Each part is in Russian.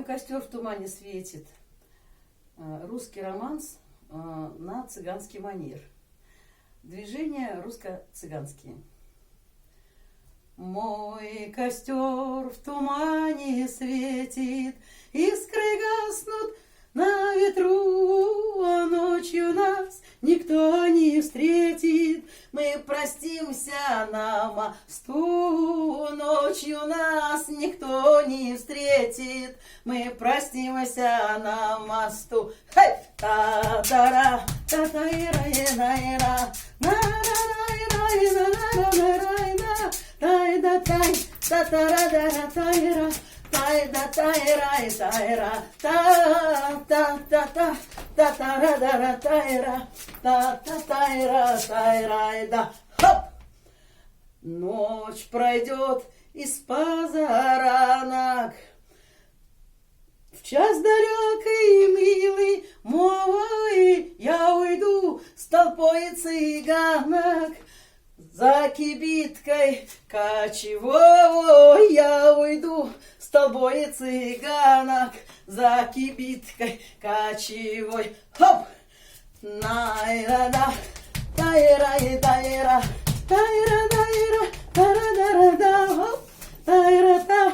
Мой костер в тумане светит. Русский романс на цыганский манер. Движения русско-цыганские. Мой костер в тумане светит, искры гаснут на ветру, а ночью нас никто не встретит. Мы простимся на мосту, ночью нас никто не встретит. Мы простимся на мосту. Хей! Та-да-ра, та-та-ира-ира-ира, на-ра-ра-ира-ира-ира-ира-ира, тай-да-тай, та-та-ра-да-ра-та-ира, тай-да-тай-ра-ира-ира, та-та-та-та, та-та-ра-да-ра-та-ира, та-та-тай-ра-тай-ра-да. Хоп! Ночь пройдет из позаранок, в час далекий и милый мой, я уйду с толпой цыганок. За кибиткой кочевой я уйду с тобой цыганок. За кибиткой кочевой. Хоп! Найра-да, тайра-и-дайра, тайра-дайра, тара-дара-да, хоп! Тайра-та,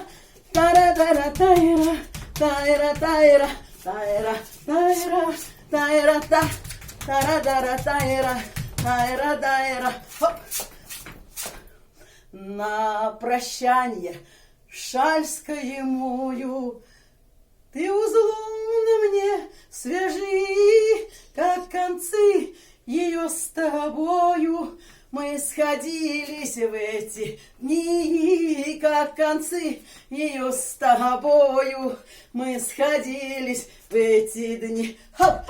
тара-дара-тайра, тайра-тайра, тайра-тайра, тайра-та, тара-дара-тайра, тайра-дайра, хоп! На прощанье шаль скоемую ты узлом на мне свяжи, как концы ее с тобою. Мы сходились в эти дни, как концы ее с тобою. Мы сходились в эти дни. Хоп!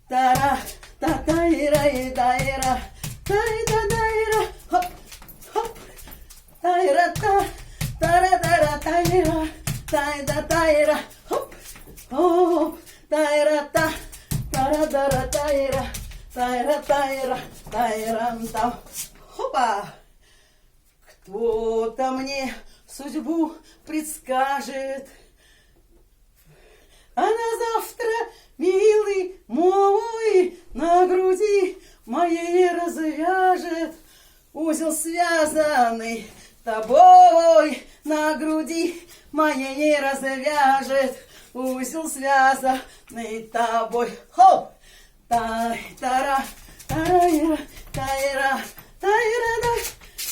Та-та-ра, та-та-ира-и-да-ира, тай-да-да-ира, хоп! Тайра-та, тара-дара-тайра, тай-да-тайра, хоп, хоп, тайра-та, тара-дара-тайра, тайра-тайра, тайрам-там, хопа. Кто-то мне судьбу предскажет, а на завтра, милый мой, на груди моей развяжет узел связанный тобой, на груди моей не развяжет узел связанный тобой. Хоп! Тай-тара, тайра, тайра, тайра-да,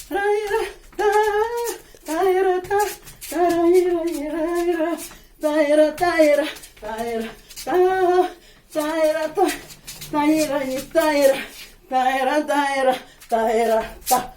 тайра, тайра-та, тайра-ира-ира-ира, тайра-тайра, тайра-та, тайра-та, тайра-и-тайра, тайра-тайра, тайра-та.